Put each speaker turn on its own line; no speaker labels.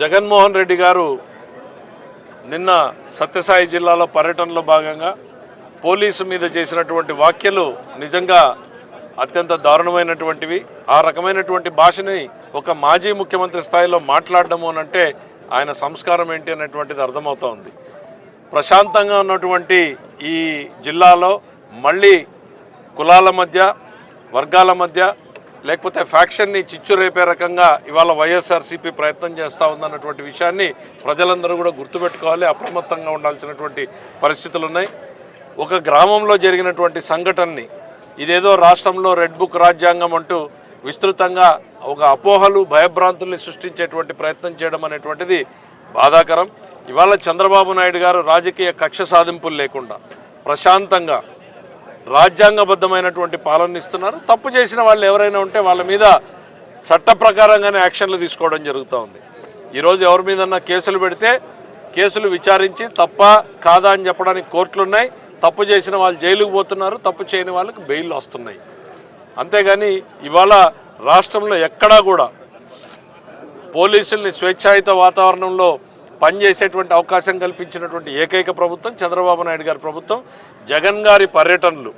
జగన్మోహన్ రెడ్డి గారు నిన్న సత్యసాయి జిల్లాలో పర్యటనలో భాగంగా పోలీసు మీద చేసినటువంటి వ్యాఖ్యలు నిజంగా అత్యంత దారుణమైనటువంటివి. ఆ రకమైనటువంటి భాషని ఒక మాజీ ముఖ్యమంత్రి స్థాయిలో మాట్లాడడము అంటే ఆయన సంస్కారం ఏంటి అనేటువంటిది అర్థమవుతూ ఉంది. ప్రశాంతంగా ఉన్నటువంటి ఈ జిల్లాలో మళ్ళీ కులాల మధ్య, వర్గాల మధ్య, లేకపోతే ఫ్యాక్షన్ని చిచ్చు రేపే రకంగా ఇవాళ వైఎస్ఆర్సీపీ ప్రయత్నం చేస్తూ ఉందన్నటువంటి విషయాన్ని ప్రజలందరూ కూడా గుర్తుపెట్టుకోవాలి. అప్రమత్తంగా ఉండాల్సినటువంటి పరిస్థితులు ఉన్నాయి. ఒక గ్రామంలో జరిగినటువంటి సంఘటనని ఇదేదో రాష్ట్రంలో రెడ్ బుక్ రాజ్యాంగం అంటూ విస్తృతంగా ఒక అపోహలు, భయభ్రాంతుల్ని సృష్టించేటువంటి ప్రయత్నం చేయడం అనేటువంటిది బాధాకరం. ఇవాళ చంద్రబాబు నాయుడు గారు రాజకీయ కక్ష సాధింపులు లేకుండా ప్రశాంతంగా రాజ్యాంగబద్ధమైనటువంటి పాలన ఇస్తున్నారు. తప్పు చేసిన వాళ్ళు ఎవరైనా ఉంటే వాళ్ళ మీద చట్ట ప్రకారంగానే యాక్షన్లు తీసుకోవడం జరుగుతూ ఉంది. ఈరోజు ఎవరి మీదన్నా కేసులు పెడితే కేసులు విచారించి తప్ప కాదా అని చెప్పడానికి కోర్టులు ఉన్నాయి. తప్పు చేసిన వాళ్ళు జైలుకు పోతున్నారు, తప్పు చేయని వాళ్ళకి బెయిల్ వస్తున్నాయి. అంతేగాని ఇవాళ రాష్ట్రంలో ఎక్కడా కూడా పోలీసుల్ని స్వేచ్ఛాయుత వాతావరణంలో పనిచేసేటువంటి అవకాశం కల్పించినటువంటి ఏకైక ప్రభుత్వం చంద్రబాబు నాయుడు గారి ప్రభుత్వం. జగన్ గారి పర్యటనలు